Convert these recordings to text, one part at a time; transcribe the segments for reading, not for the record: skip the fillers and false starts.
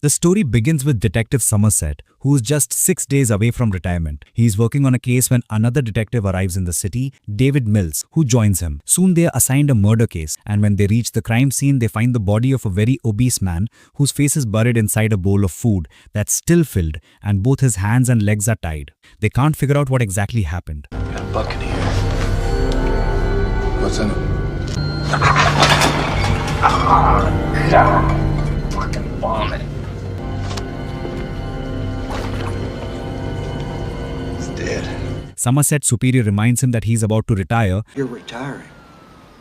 The story begins with Detective Somerset, who is just 6 days away from retirement. He is working on a case when another detective arrives in the city, David Mills, who joins him. Soon they are assigned a murder case, and when they reach the crime scene, they find the body of a very obese man whose face is buried inside a bowl of food that's still filled, and both his hands and legs are tied. They can't figure out what exactly happened. Got a buck in here. What's in it? Fucking vomit. Dead. Somerset's superior reminds him that he's about to retire. You're retiring.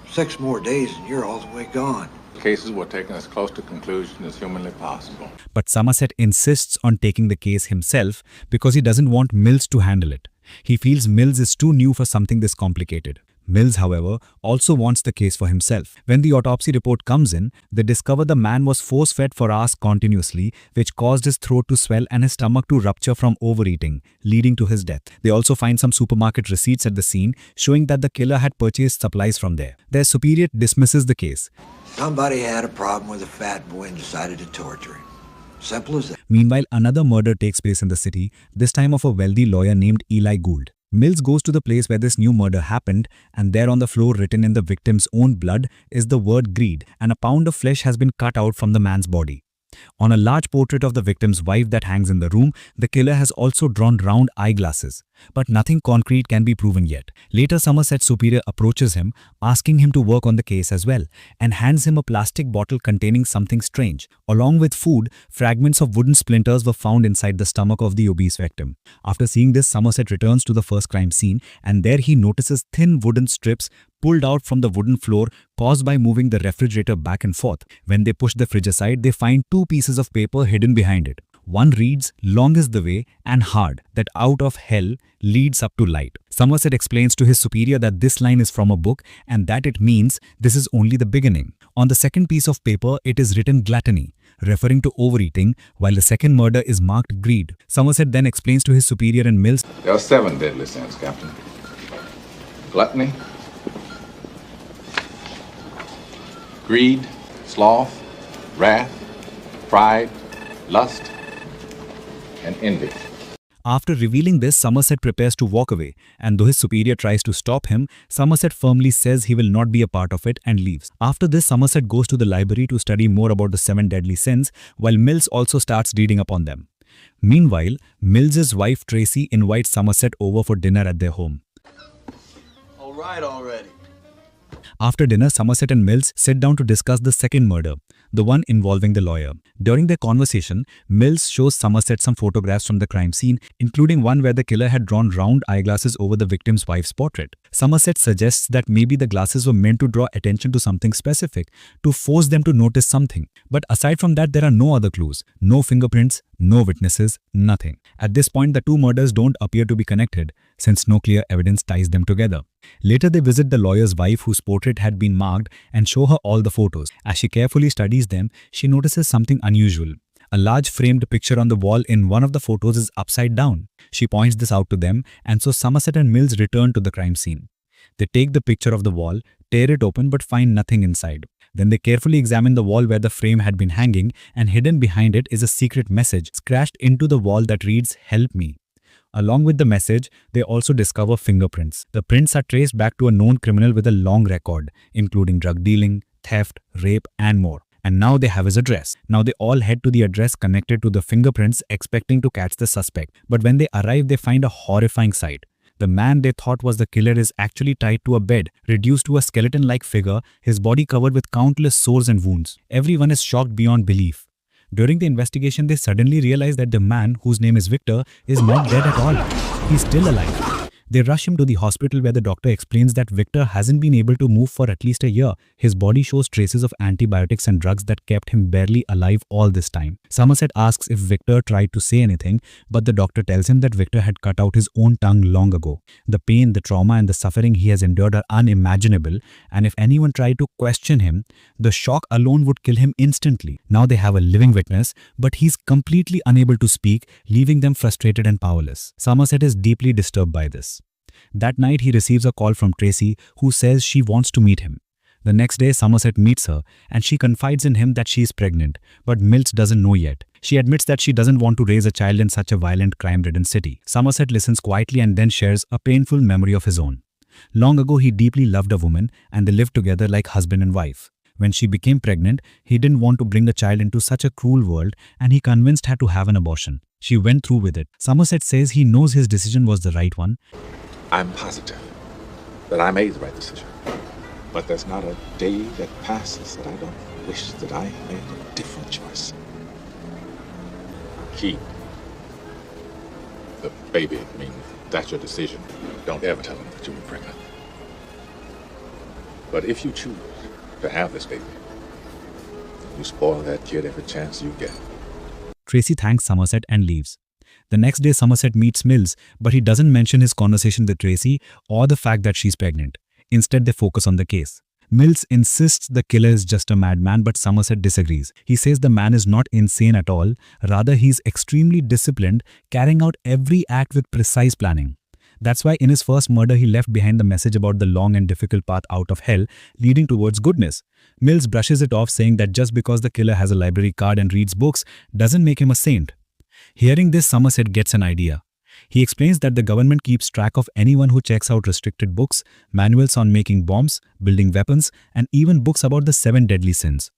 6 more days and you're all the way gone. Cases were taken as close to conclusion as humanly possible. But Somerset insists on taking the case himself because he doesn't want Mills to handle it. He feels Mills is too new for something this complicated. Mills, however, also wants the case for himself. When the autopsy report comes in, they discover the man was force-fed for hours continuously, which caused his throat to swell and his stomach to rupture from overeating, leading to his death. They also find some supermarket receipts at the scene, showing that the killer had purchased supplies from there. Their superior dismisses the case. Somebody had a problem with a fat boy and decided to torture him. Simple as that. Meanwhile, another murder takes place in the city, this time of a wealthy lawyer named Eli Gould. Mills goes to the place where this new murder happened, and there on the floor, written in the victim's own blood, is the word greed, and a pound of flesh has been cut out from the man's body. On a large portrait of the victim's wife that hangs in the room, the killer has also drawn round eyeglasses. But nothing concrete can be proven yet. Later, Somerset's superior approaches him, asking him to work on the case as well, and hands him a plastic bottle containing something strange. Along with food, fragments of wooden splinters were found inside the stomach of the obese victim. After seeing this, Somerset returns to the first crime scene, and there he notices thin wooden strips pulled out from the wooden floor caused by moving the refrigerator back and forth. When they push the fridge aside, they find 2 pieces of paper hidden behind it. One reads, "Long is the way and hard that out of hell leads up to light." Somerset explains to his superior that this line is from a book and that it means this is only the beginning. On the second piece of paper, it is written gluttony, referring to overeating, while the second murder is marked greed. Somerset then explains to his superior and Mills, There are 7 deadly sins, Captain. Gluttony, greed, sloth, wrath, pride, lust, and envy. After revealing this, Somerset prepares to walk away, and though his superior tries to stop him, Somerset firmly says he will not be a part of it and leaves. After this, Somerset goes to the library to study more about the 7 deadly sins, while Mills also starts reading up on them. Meanwhile, Mills's wife Tracy invites Somerset over for dinner at their home. All right already. After dinner, Somerset and Mills sit down to discuss the second murder, the one involving the lawyer. During their conversation, Mills shows Somerset some photographs from the crime scene, including one where the killer had drawn round eyeglasses over the victim's wife's portrait. Somerset suggests that maybe the glasses were meant to draw attention to something specific, to force them to notice something. But aside from that, there are no other clues, no fingerprints, no witnesses, nothing. At this point, the 2 murders don't appear to be connected, since no clear evidence ties them together. Later, they visit the lawyer's wife whose portrait had been marked and show her all the photos. As she carefully studies them, she notices something unusual. A large framed picture on the wall in one of the photos is upside down. She points this out to them, and so Somerset and Mills return to the crime scene. They take the picture of the wall, tear it open but find nothing inside. Then they carefully examine the wall where the frame had been hanging, and hidden behind it is a secret message scratched into the wall that reads, "Help me." Along with the message, they also discover fingerprints. The prints are traced back to a known criminal with a long record, including drug dealing, theft, rape, and more. And now they have his address. Now they all head to the address connected to the fingerprints, expecting to catch the suspect. But when they arrive, they find a horrifying sight. The man they thought was the killer is actually tied to a bed, reduced to a skeleton-like figure, his body covered with countless sores and wounds. Everyone is shocked beyond belief. During the investigation, they suddenly realize that the man, whose name is Victor, is not dead at all. He's still alive. They rush him to the hospital where the doctor explains that Victor hasn't been able to move for at least a year. His body shows traces of antibiotics and drugs that kept him barely alive all this time. Somerset asks if Victor tried to say anything, but the doctor tells him that Victor had cut out his own tongue long ago. The pain, the trauma, and the suffering he has endured are unimaginable, and if anyone tried to question him, the shock alone would kill him instantly. Now they have a living witness, but he's completely unable to speak, leaving them frustrated and powerless. Somerset is deeply disturbed by this. That night, he receives a call from Tracy, who says she wants to meet him. The next day, Somerset meets her, and she confides in him that she is pregnant, but Mills doesn't know yet. She admits that she doesn't want to raise a child in such a violent, crime-ridden city. Somerset listens quietly and then shares a painful memory of his own. Long ago, he deeply loved a woman and they lived together like husband and wife. When she became pregnant, he didn't want to bring the child into such a cruel world and he convinced her to have an abortion. She went through with it. Somerset says he knows his decision was the right one. I'm positive that I made the right decision. But there's not a day that passes that I don't wish that I made a different choice. Keep the baby. I mean, that's your decision. Don't ever tell him that you were pregnant. But if you choose to have this baby, you spoil that kid every chance you get. Tracy thanks Somerset and leaves. The next day, Somerset meets Mills, but he doesn't mention his conversation with Tracy or the fact that she's pregnant. Instead, they focus on the case. Mills insists the killer is just a madman, but Somerset disagrees. He says the man is not insane at all. Rather, he's extremely disciplined, carrying out every act with precise planning. That's why in his first murder, he left behind the message about the long and difficult path out of hell leading towards goodness. Mills brushes it off, saying that just because the killer has a library card and reads books doesn't make him a saint. Hearing this, Somerset gets an idea. He explains that the government keeps track of anyone who checks out restricted books, manuals on making bombs, building weapons, and even books about the 7 deadly sins.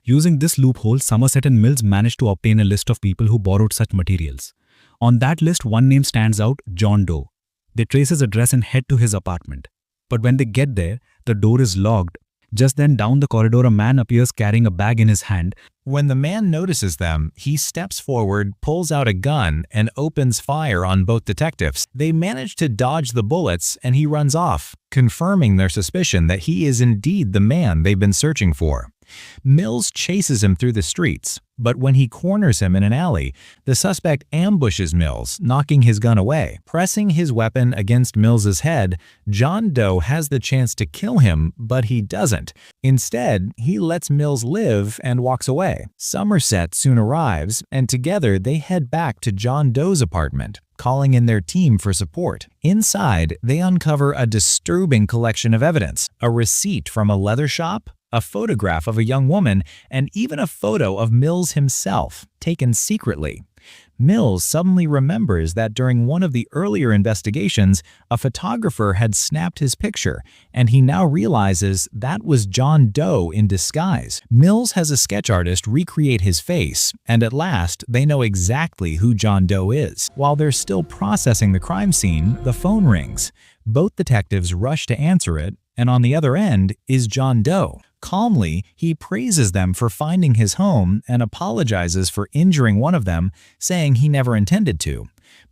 Using this loophole, Somerset and Mills managed to obtain a list of people who borrowed such materials. On that list, one name stands out, John Doe. They trace his address and head to his apartment. But when they get there, the door is locked. Just then, down the corridor, a man appears carrying a bag in his hand. When the man notices them, he steps forward, pulls out a gun, and opens fire on both detectives. They manage to dodge the bullets, and he runs off, confirming their suspicion that he is indeed the man they've been searching for. Mills chases him through the streets, but when he corners him in an alley, the suspect ambushes Mills, knocking his gun away. Pressing his weapon against Mills's head, John Doe has the chance to kill him, but he doesn't. Instead, he lets Mills live and walks away. Somerset soon arrives, and together they head back to John Doe's apartment, calling in their team for support. Inside, they uncover a disturbing collection of evidence: a receipt from a leather shop, a photograph of a young woman, and even a photo of Mills himself, taken secretly. Mills suddenly remembers that during one of the earlier investigations, a photographer had snapped his picture, and he now realizes that was John Doe in disguise. Mills has a sketch artist recreate his face, and at last, they know exactly who John Doe is. While they're still processing the crime scene, the phone rings. Both detectives rush to answer it, and on the other end is John Doe. Calmly, he praises them for finding his home and apologizes for injuring one of them, saying he never intended to.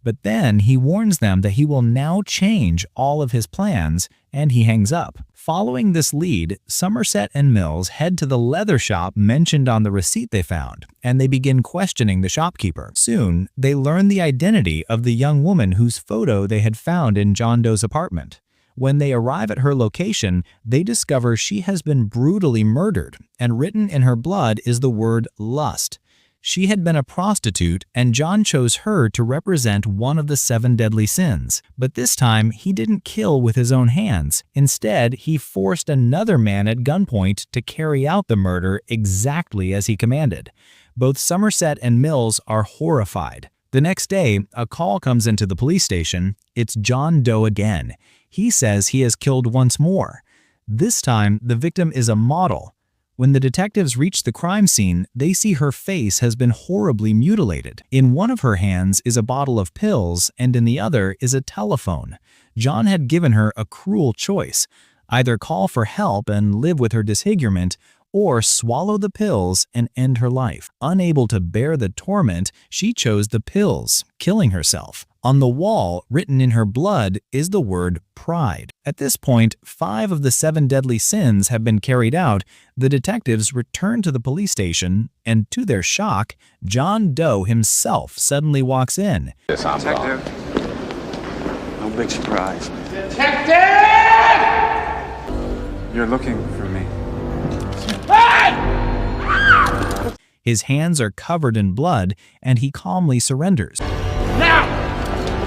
But then he warns them that he will now change all of his plans, and he hangs up. Following this lead, Somerset and Mills head to the leather shop mentioned on the receipt they found, and they begin questioning the shopkeeper. Soon, they learn the identity of the young woman whose photo they had found in John Doe's apartment. When they arrive at her location, they discover she has been brutally murdered, and written in her blood is the word lust. She had been a prostitute, and John chose her to represent one of the 7 deadly sins. But this time, he didn't kill with his own hands. Instead, he forced another man at gunpoint to carry out the murder exactly as he commanded. Both Somerset and Mills are horrified. The next day, a call comes into the police station. It's John Doe again. He says he has killed once more. This time, the victim is a model. When the detectives reach the crime scene, they see her face has been horribly mutilated. In one of her hands is a bottle of pills, and in the other is a telephone. John had given her a cruel choice: either call for help and live with her disfigurement, or swallow the pills and end her life. Unable to bear the torment, she chose the pills, killing herself. On the wall, written in her blood, is the word pride. At this point, 5 of the 7 deadly sins have been carried out. The detectives return to the police station, and to their shock, John Doe himself suddenly walks in. Yes, I'm gone. No big surprise. Detective! You're looking for me. His hands are covered in blood, and he calmly surrenders. Now!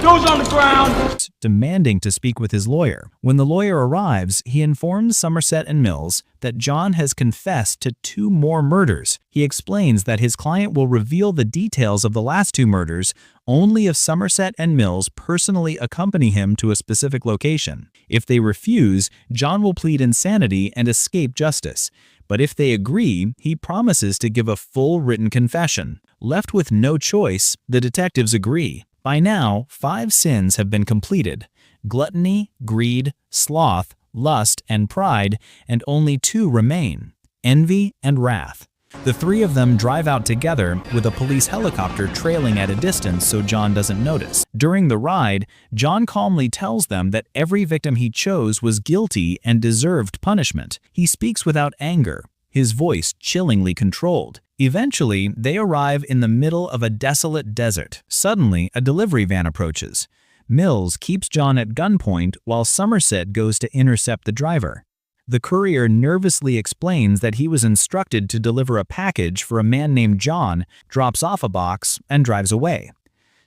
Toes on the ground! Demanding to speak with his lawyer. When the lawyer arrives, he informs Somerset and Mills that John has confessed to 2 more murders. He explains that his client will reveal the details of the last 2 murders only if Somerset and Mills personally accompany him to a specific location. If they refuse, John will plead insanity and escape justice. But if they agree, he promises to give a full written confession. Left with no choice, the detectives agree. By now, 5 sins have been completed: gluttony, greed, sloth, lust, and pride, and only 2 remain: envy and wrath. The 3 of them drive out together, with a police helicopter trailing at a distance so John doesn't notice. During the ride, John calmly tells them that every victim he chose was guilty and deserved punishment. He speaks without anger, his voice chillingly controlled. Eventually, they arrive in the middle of a desolate desert. Suddenly, a delivery van approaches. Mills keeps John at gunpoint while Somerset goes to intercept the driver. The courier nervously explains that he was instructed to deliver a package for a man named John, drops off a box, and drives away.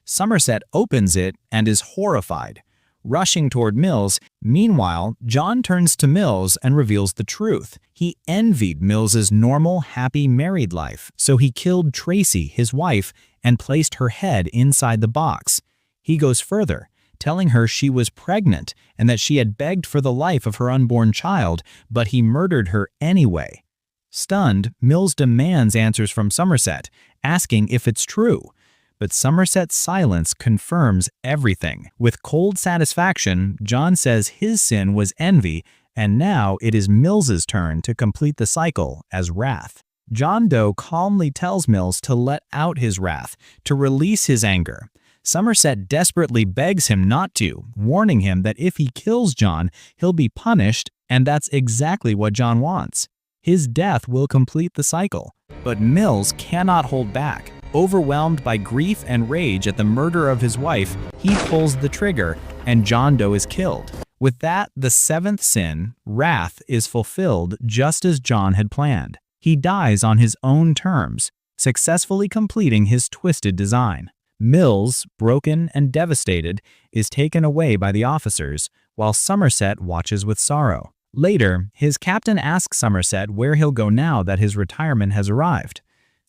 Somerset opens it and is horrified. Rushing toward Mills, meanwhile, John turns to Mills and reveals the truth. He envied Mills's normal, happy married life, so he killed Tracy, his wife, and placed her head inside the box. He goes further, telling her she was pregnant and that she had begged for the life of her unborn child, but he murdered her anyway. Stunned, Mills demands answers from Somerset, asking if it's true. But Somerset's silence confirms everything. With cold satisfaction, John says his sin was envy, and now it is Mills's turn to complete the cycle as wrath. John Doe calmly tells Mills to let out his wrath, to release his anger. Somerset desperately begs him not to, warning him that if he kills John, he'll be punished, and that's exactly what John wants. His death will complete the cycle. But Mills cannot hold back. Overwhelmed by grief and rage at the murder of his wife, he pulls the trigger, and John Doe is killed. With that, the 7th sin, wrath, is fulfilled just as John had planned. He dies on his own terms, successfully completing his twisted design. Mills, broken and devastated, is taken away by the officers, while Somerset watches with sorrow. Later, his captain asks Somerset where he'll go now that his retirement has arrived.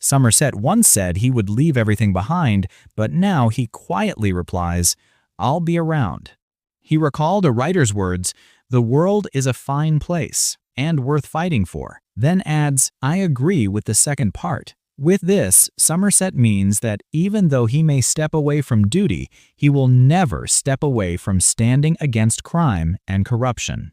Somerset once said he would leave everything behind, but now he quietly replies, "I'll be around." He recalled a writer's words, "The world is a fine place and worth fighting for," then adds, "I agree with the second part." With this, Somerset means that even though he may step away from duty, he will never step away from standing against crime and corruption.